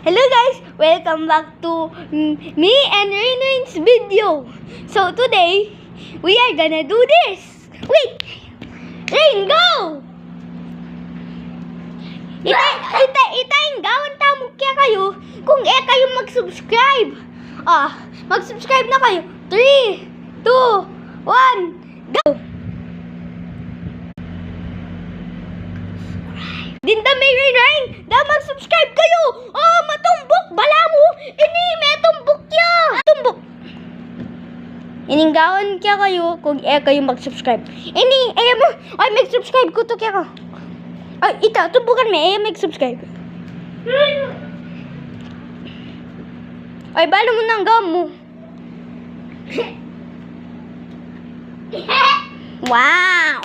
Hello guys! Welcome back to me and Rain's video. So today, we are gonna do this. Wait! Rain, go! Itayin gawin tamo kaya kayo kung kayo mag-subscribe. Mag-subscribe na kayo. 3, 2, 1, go! Dinda may Rain! Da mag-subscribe kayo! Matumbok! Bala mo! May tumbok ya! Tumbok! Ininggawan kaya kayo kung kayo mag-subscribe. Mo! Ay, mag-subscribe ko to kaya ka. Ay, tumbukan may mag-subscribe. Ay, bala mo nang gawin mo. Wow!